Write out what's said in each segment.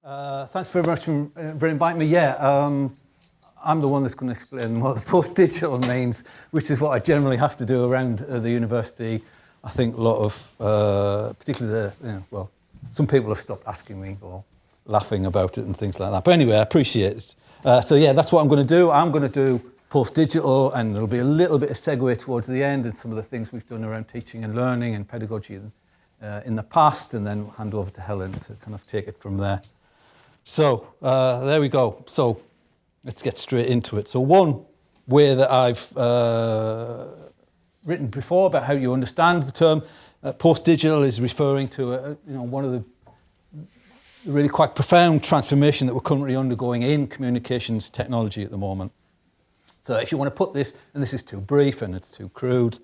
Thanks very much for inviting me. I'm the one that's going to explain what the post-digital means, which is what I generally have to do around the university. I think a lot of, particularly some people have stopped asking me or laughing about it and things like that. But anyway, I appreciate it. That's what I'm going to do. I'm going to do post-digital, and there'll be a little bit of segue towards the end and some of the things we've done around teaching and learning and pedagogy in the past, and then hand over to Helen to kind of take it from there. So there we go. So let's get straight into it. So one way that I've written before about how you understand the term post-digital is referring to one of the really quite profound transformation that we're currently undergoing in communications technology at the moment. So if you want to put this, and this is too brief and it's too crude,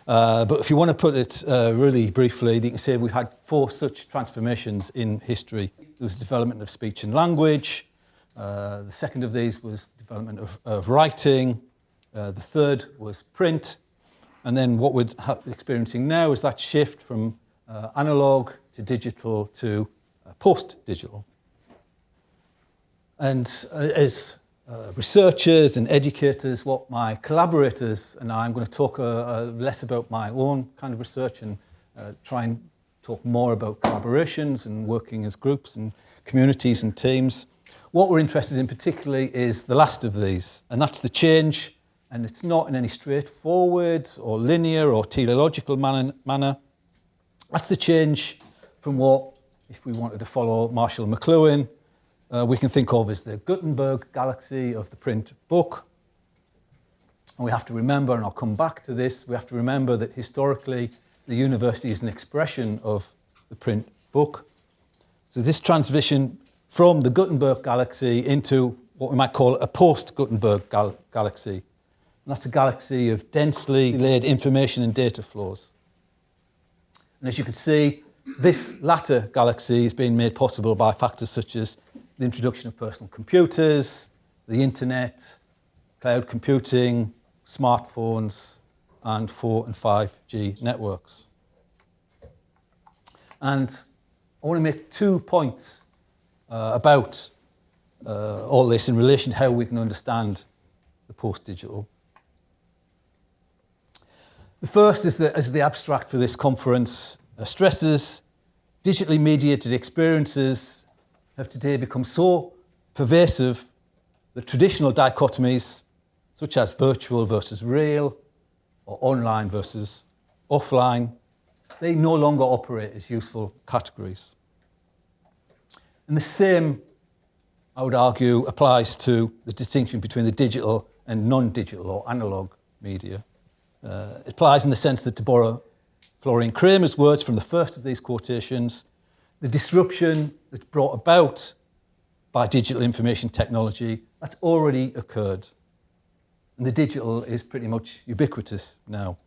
but if you want to put it really briefly, you can say we've had 4 such transformations in history. There was the development of speech and language. The second of these was the development of writing. The third was print. And then what we're experiencing now is that shift from analogue to digital to post-digital. And as researchers and educators, what my collaborators and I'm going to talk less about my own kind of research and try and talk more about collaborations and working as groups and communities and teams. What we're interested in particularly is the last of these, and that's the change, and it's not in any straightforward or linear or teleological manner. That's the change from what, if we wanted to follow Marshall McLuhan, we can think of as the Gutenberg galaxy of the print book. And we have to remember, and I'll come back to this, we have to remember that historically the university is an expression of the print book. So this transition from the Gutenberg galaxy into what we might call a post-Gutenberg galaxy. And that's a galaxy of densely layered information and data flows. And as you can see, this latter galaxy is being made possible by factors such as the introduction of personal computers, the internet, cloud computing, smartphones, and 4 and 5G networks. And I want to make 2 points about all this in relation to how we can understand the post-digital. The first is that, as the abstract for this conference stresses, digitally mediated experiences have today become so pervasive that traditional dichotomies, such as virtual versus real, or online versus offline, they no longer operate as useful categories. And the same, I would argue, applies to the distinction between the digital and non-digital or analogue media. It applies in the sense that, to borrow Florian Kramer's words from the first of these quotations, the disruption that's brought about by digital information technology, that's already occurred. And the digital is pretty much ubiquitous now,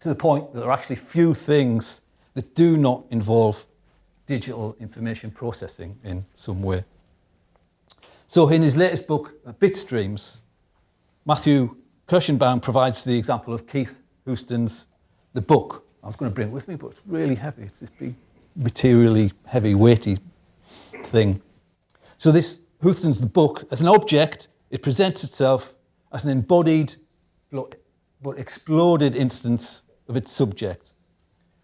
to the point that there are actually few things that do not involve digital information processing in some way. So in his latest book, Bitstreams, Matthew Kirschenbaum provides the example of Keith Houston's The Book. I was going to bring it with me, but it's really heavy. It's this big, materially heavy, weighty thing. So this Houston's The Book, as an object, it presents itself as an embodied but exploded instance of its subject,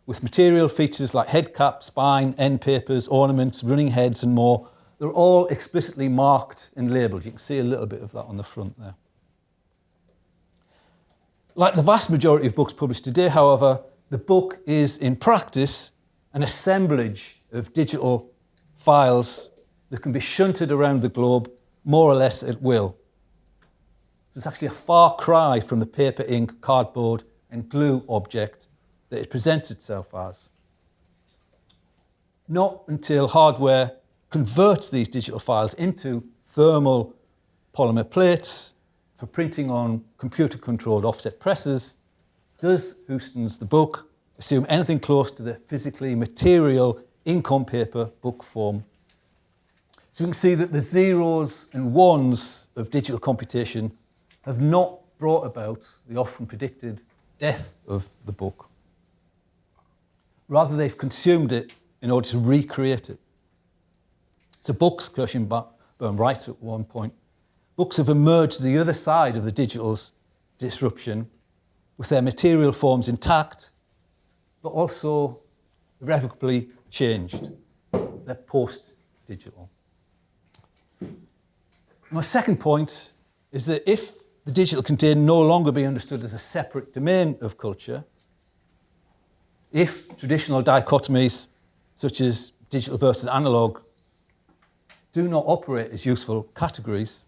with material features like head cap, spine, end papers, ornaments, running heads, and more. They're all explicitly marked and labelled. You can see a little bit of that on the front there. Like the vast majority of books published today, however, the book is, in practice, an assemblage of digital files that can be shunted around the globe more or less at will. So it's actually a far cry from the paper, ink, cardboard, and glue object that it presents itself as. Not until hardware converts these digital files into thermal polymer plates for printing on computer-controlled offset presses does Houston's The Book assume anything close to the physically material ink on paper book form. So we can see that the zeros and ones of digital computation have not brought about the often predicted death of the book. Rather, they've consumed it in order to recreate it. So books, Kirschenbaum writes at one point, books have emerged to the other side of the digital's disruption with their material forms intact, but also irrevocably changed. They're post-digital. My second point is that if the digital can no longer be understood as a separate domain of culture, if traditional dichotomies such as digital versus analogue do not operate as useful categories,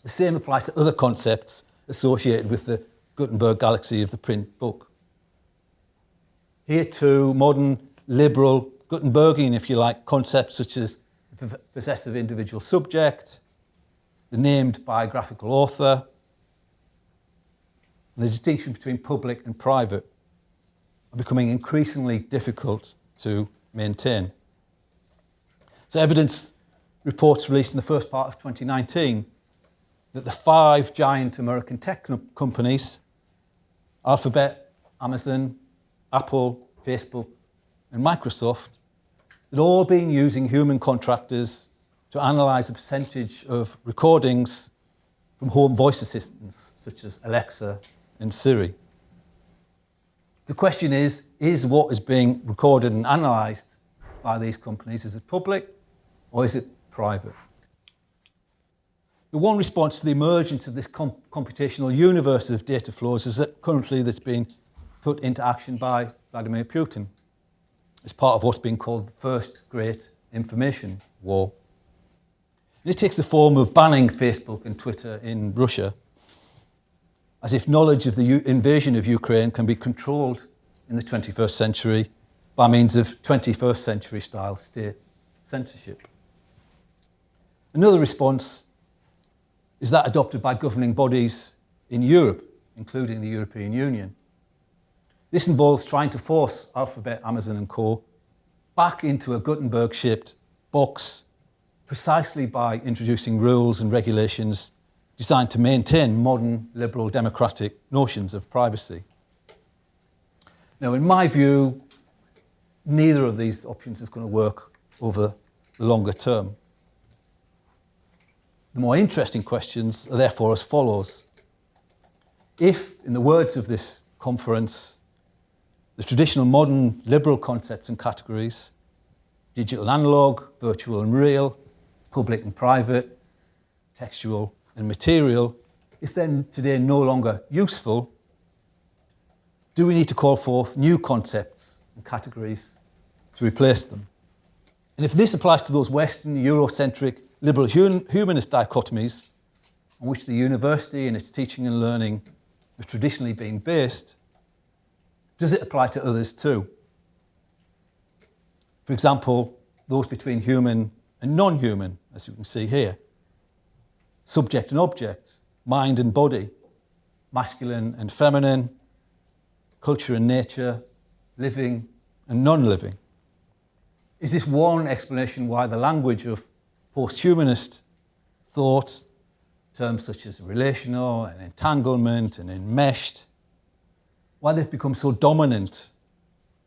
the same applies to other concepts associated with the Gutenberg galaxy of the print book. Here too, modern, liberal, Gutenbergian, if you like, concepts such as the possessive individual subject, the named biographical author, and the distinction between public and private are becoming increasingly difficult to maintain. So evidence reports released in the first part of 2019 that the 5 giant American tech companies, Alphabet, Amazon, Apple, Facebook, and Microsoft, had all been using human contractors to analyse the percentage of recordings from home voice assistants such as Alexa and Siri. The question is what is being recorded and analysed by these companies, is it public or is it private? The one response to the emergence of this computational universe of data flows is that currently that's been put into action by Vladimir Putin as part of what's being called the First Great Information War. And it takes the form of banning Facebook and Twitter in Russia, as if knowledge of the invasion of Ukraine can be controlled in the 21st century by means of 21st century style state censorship. Another response is that adopted by governing bodies in Europe, including the European Union. This involves trying to force Alphabet, Amazon and co. back into a Gutenberg-shaped box precisely by introducing rules and regulations designed to maintain modern liberal democratic notions of privacy. Now, in my view, neither of these options is going to work over the longer term. The more interesting questions are therefore as follows. If, in the words of this conference, the traditional modern liberal concepts and categories, digital and analog, virtual and real, public and private, textual and material, if they're today no longer useful, do we need to call forth new concepts and categories to replace them? And if this applies to those Western, Eurocentric, liberal humanist dichotomies on which the university and its teaching and learning have traditionally been based, does it apply to others too? For example, those between human and non-human, as you can see here. Subject and object, mind and body, masculine and feminine, culture and nature, living and non-living. Is this one explanation why the language of post-humanist thought, terms such as relational and entanglement and enmeshed, why they've become so dominant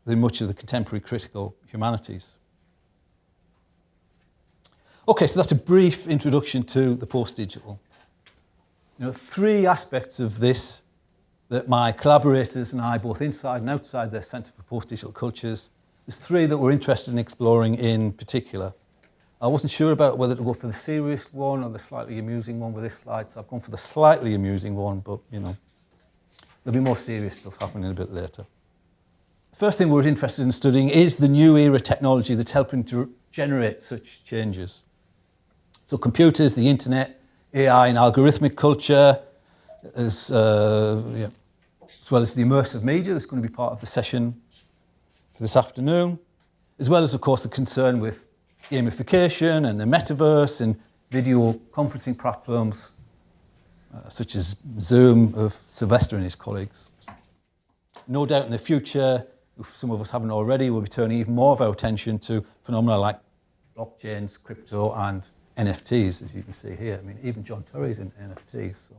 within much of the contemporary critical humanities? Okay, so that's a brief introduction to the post-digital. 3 aspects of this that my collaborators and I, both inside and outside the Centre for Post-Digital Cultures, there's 3 that we're interested in exploring in particular. I wasn't sure about whether to go for the serious one or the slightly amusing one with this slide, so I've gone for the slightly amusing one, but there'll be more serious stuff happening a bit later. The first thing we're interested in studying is the new era technology that's helping to generate such changes. So computers, the internet, AI and algorithmic culture, as well as the immersive media that's going to be part of the session for this afternoon, as well as, of course, the concern with gamification and the metaverse and video conferencing platforms such as Zoom of Sylvester and his colleagues. No doubt in the future, if some of us haven't already, we'll be turning even more of our attention to phenomena like blockchains, crypto and NFTs, as you can see here. I mean, even John Turry's in NFTs, so,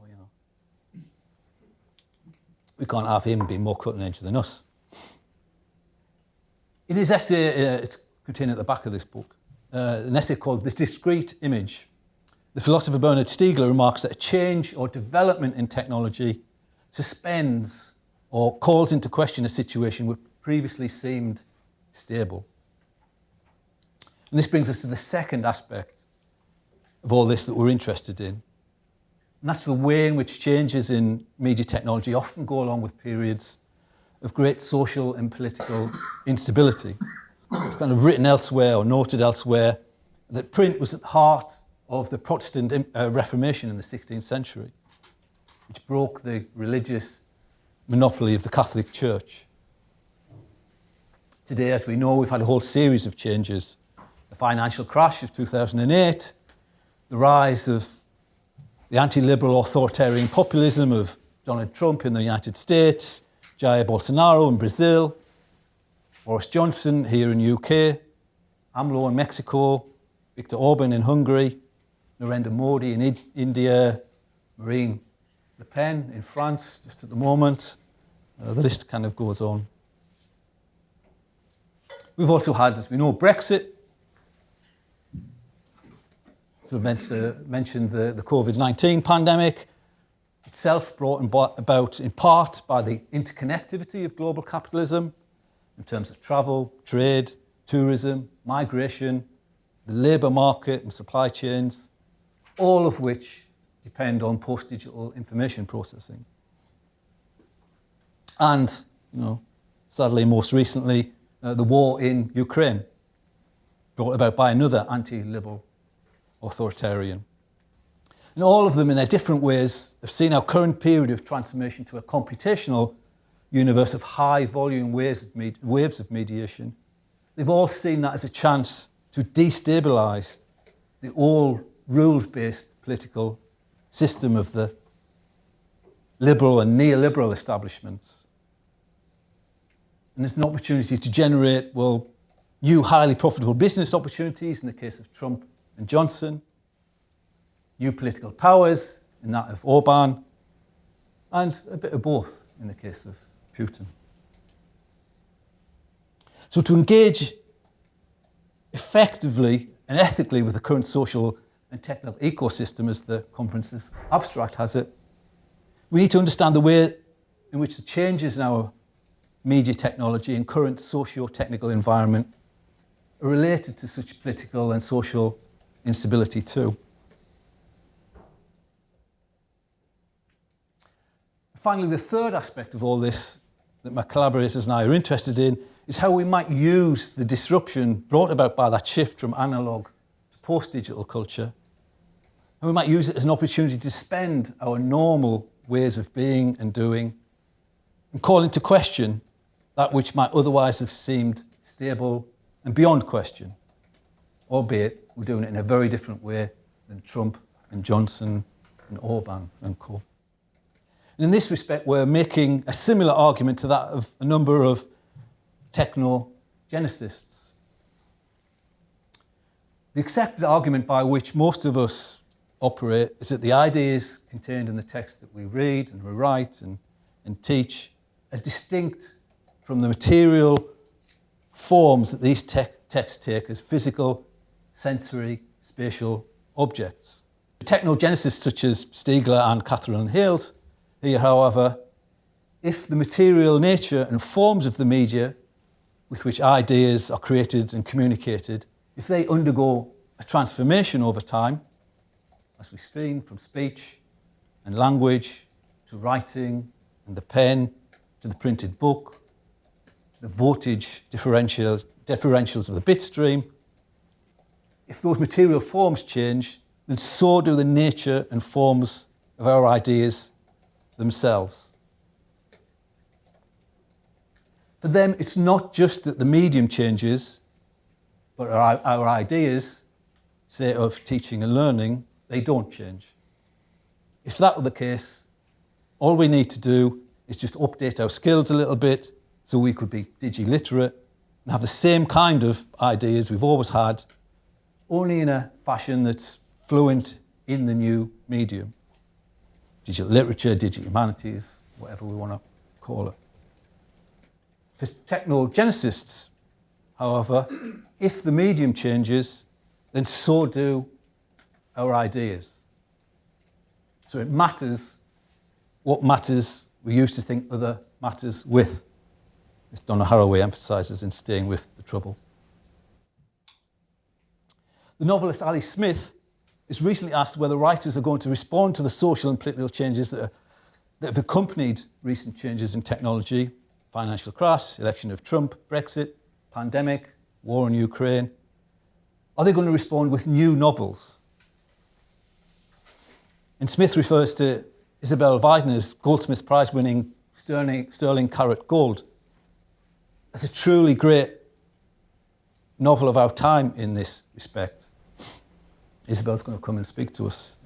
we can't have him be more cutting edge than us. In his essay, it's contained at the back of this book, an essay called The Discrete Image. The philosopher Bernard Stiegler remarks that a change or development in technology suspends or calls into question a situation which previously seemed stable. And this brings us to the second aspect of all this that we're interested in. And that's the way in which changes in media technology often go along with periods of great social and political instability. It's kind of written elsewhere or noted elsewhere that print was at the heart of the Protestant Reformation in the 16th century, which broke the religious monopoly of the Catholic Church. Today, as we know, we've had a whole series of changes. The financial crash of 2008, the rise of the anti-liberal authoritarian populism of Donald Trump in the United States, Jair Bolsonaro in Brazil, Boris Johnson here in UK, AMLO in Mexico, Viktor Orban in Hungary, Narendra Modi in India, Marine Le Pen in France just at the moment. The list kind of goes on. We've also had, as we know, Brexit. So mentioned the COVID-19 pandemic, itself brought about in part by the interconnectivity of global capitalism in terms of travel, trade, tourism, migration, the labour market and supply chains, all of which depend on post-digital information processing. And, sadly, most recently, the war in Ukraine, brought about by another anti-liberal authoritarian. And all of them, in their different ways, have seen our current period of transformation to a computational universe of high-volume waves of mediation. They've all seen that as a chance to destabilise the old rules-based political system of the liberal and neoliberal establishments. And it's an opportunity to generate, new highly profitable business opportunities in the case of Trump and Johnson, new political powers in that of Orban, and a bit of both in the case of Putin. So to engage effectively and ethically with the current social and technical ecosystem, as the conference's abstract has it, we need to understand the way in which the changes in our media technology and current socio-technical environment are related to such political and social instability too. Finally, the third aspect of all this that my collaborators and I are interested in is how we might use the disruption brought about by that shift from analogue to post-digital culture. And we might use it as an opportunity to spend our normal ways of being and doing and call into question that which might otherwise have seemed stable and beyond question, albeit we're doing it in a very different way than Trump and Johnson and Orban and co. And in this respect, we're making a similar argument to that of a number of techno-geneticists. The accepted argument by which most of us operate is that the ideas contained in the text that we read and we write and teach are distinct from the material forms that these texts take as physical, sensory, spatial objects. The technogeneticists such as Stiegler and Catherine Hales here, however, if the material nature and forms of the media with which ideas are created and communicated, if they undergo a transformation over time, as we've seen from speech and language to writing and the pen to the printed book, the voltage differentials of the bit stream, if those material forms change, then so do the nature and forms of our ideas themselves. For them, it's not just that the medium changes, but our ideas, say of teaching and learning, they don't change. If that were the case, all we need to do is just update our skills a little bit so we could be digi-literate and have the same kind of ideas we've always had, only in a fashion that's fluent in the new medium. Digital literature, digital humanities, whatever we want to call it. For technogeneticists, however, if the medium changes, then so do our ideas. So it matters what matters we used to think other matters with. As Donna Haraway emphasises in Staying with the Trouble. The novelist Ali Smith is recently asked whether writers are going to respond to the social and political changes that have accompanied recent changes in technology, financial crash, election of Trump, Brexit, pandemic, war in Ukraine. Are they going to respond with new novels? And Smith refers to Isabel Weidner's Goldsmiths Prize-winning Sterling Carat Gold as a truly great novel of our time in this respect. Isabel's going to come and speak to us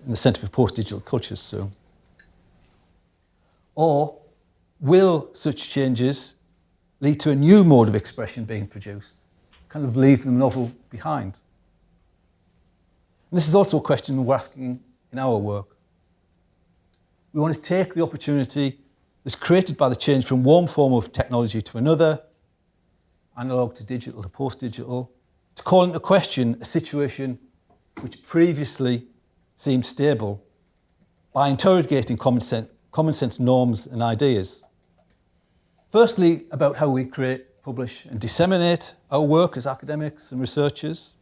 in the Centre for Post-Digital Cultures soon. Or will such changes lead to a new mode of expression being produced, kind of leave the novel behind? And this is also a question we're asking in our work. We want to take the opportunity that's created by the change from one form of technology to another, analogue to digital to post-digital, to call into question a situation which previously seemed stable by interrogating common sense norms and ideas. Firstly, about how we create, publish and disseminate our work as academics and researchers.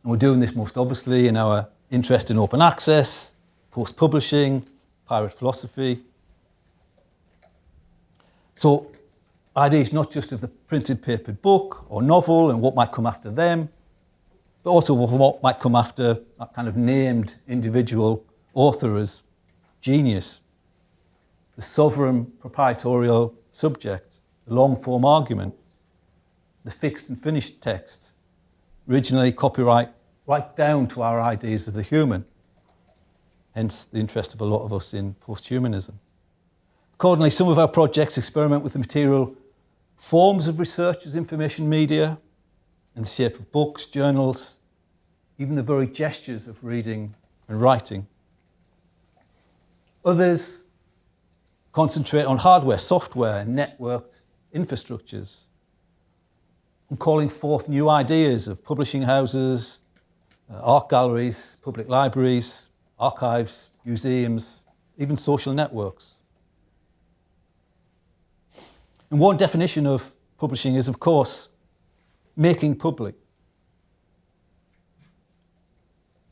And we're doing this most obviously in our interest in open access, post-publishing, pirate philosophy. So ideas not just of the printed papered book or novel and what might come after them, but also what might come after that kind of named individual author as genius, the sovereign proprietorial subject, the long-form argument, the fixed and finished text, originally copyright right down to our ideas of the human, hence the interest of a lot of us in post-humanism. Accordingly, some of our projects experiment with the material forms of research as information media in the shape of books, journals, even the very gestures of reading and writing. Others concentrate on hardware, software, and networked infrastructures, and calling forth new ideas of publishing houses, art galleries, public libraries, archives, museums, even social networks. And one definition of publishing is, of course, making public.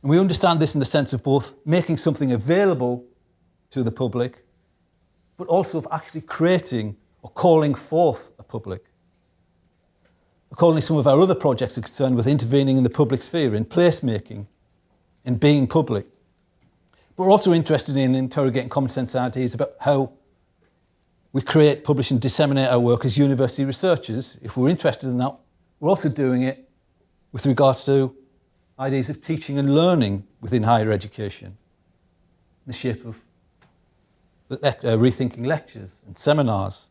And we understand this in the sense of both making something available to the public, but also of actually creating or calling forth a public. Accordingly, some of our other projects are concerned with intervening in the public sphere, in placemaking, in being public. But we're also interested in interrogating common sense ideas about how we create, publish and disseminate our work as university researchers. If we're interested in that, we're also doing it with regards to ideas of teaching and learning within higher education, in the shape of rethinking lectures and seminars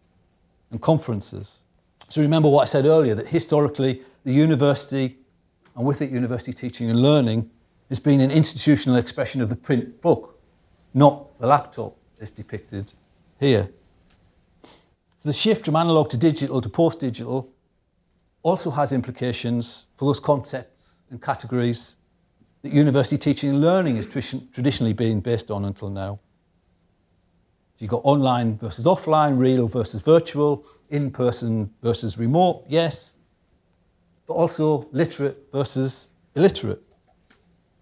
and conferences. So remember what I said earlier, that historically the university, and with it university teaching and learning, has been an institutional expression of the print book, not the laptop as depicted here. So the shift from analogue to digital to post-digital also has implications for those concepts and categories that university teaching and learning has traditionally been based on until now. So you've got online versus offline, real versus virtual, in-person versus remote, yes, but also literate versus illiterate,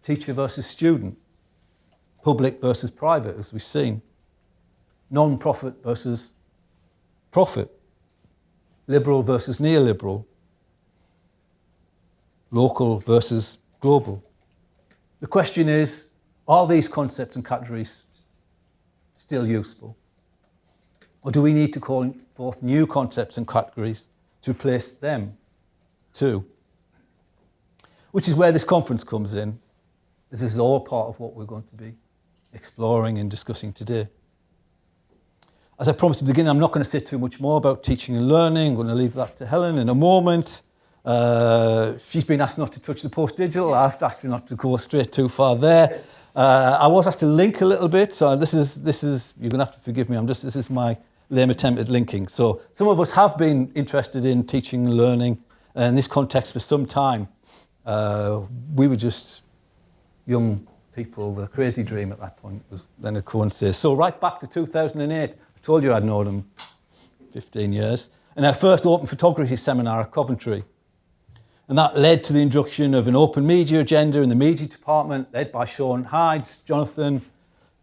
teacher versus student, public versus private, as we've seen, non-profit versus profit, liberal versus neoliberal, local versus global. The question is, are these concepts and categories still useful? Or do we need to call forth new concepts and categories to replace them too? Which is where this conference comes in. This is all part of what we're going to be exploring and discussing today. As I promised at the beginning, I'm not going to say too much more about teaching and learning. I'm going to leave that to Helen in a moment. She's been asked not to touch the post-digital. I've asked her not to go straight too far there. I was asked to link a little bit, so this is you're going to have to forgive me. This is my lame attempt at linking. So some of us have been interested in teaching and learning in this context for some time. We were just young people with a crazy dream at that point, was Leonard Cohen says. So right back to 2008, I told you I'd known him 15 years, and our first open photography seminar at Coventry. And that led to the introduction of an open media agenda in the media department, led by Sean Hyde, Jonathan,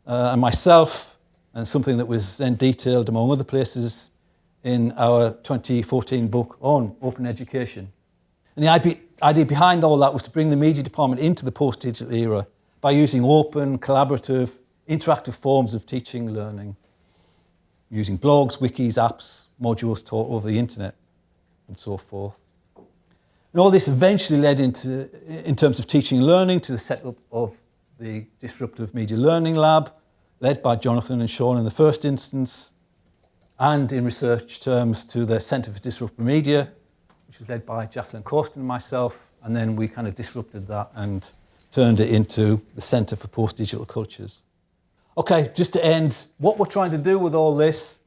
and myself, and something that was then detailed, among other places, in our 2014 book on open education. And the idea behind all that was to bring the media department into the post-digital era by using open, collaborative, interactive forms of teaching and learning, using blogs, wikis, apps, modules taught over the internet, and so forth. And all this eventually led into, in terms of teaching and learning, to the setup of the Disruptive Media Learning Lab, led by Jonathan and Sean in the first instance, and in research terms to the Centre for Disruptive Media, which was led by Jacqueline Corsten and myself, and then we kind of disrupted that and turned it into the Centre for Post-Digital Cultures. Okay, just to end, what we're trying to do with all this,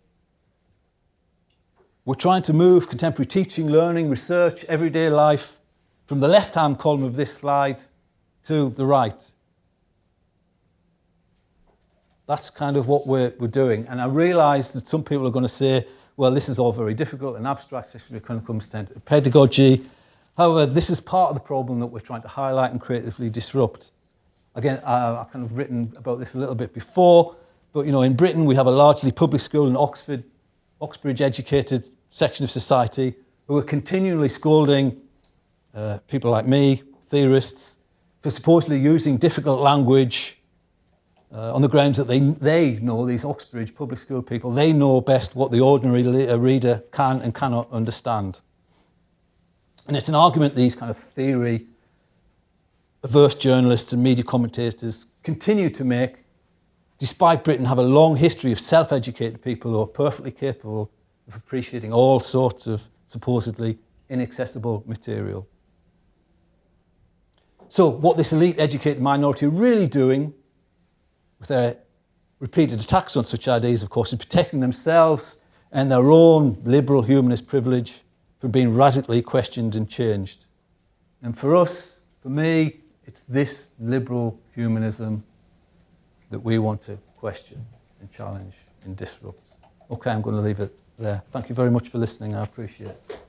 we're trying to move contemporary teaching, learning, research, everyday life from the left-hand column of this slide to the right. That's kind of what we're doing. And I realise that some people are going to say, well, this is all very difficult and abstract, especially when it comes to pedagogy. However, this is part of the problem that we're trying to highlight and creatively disrupt. Again, I've kind of written about this a little bit before, but in Britain we have a largely public school and Oxbridge-educated section of society who are continually scolding people like me, theorists, for supposedly using difficult language on the grounds that they know, these Oxbridge public school people, they know best what the ordinary reader can and cannot understand. And it's an argument these kind of theory-averse journalists and media commentators continue to make, despite Britain have a long history of self-educated people who are perfectly capable of appreciating all sorts of supposedly inaccessible material. So what this elite educated minority are really doing, with their repeated attacks on such ideas, of course, is protecting themselves and their own liberal humanist privilege from being radically questioned and changed. And for us, for me, it's this liberal humanism that we want to question and challenge and disrupt. Okay, I'm going to leave it there. Thank you very much for listening. I appreciate it.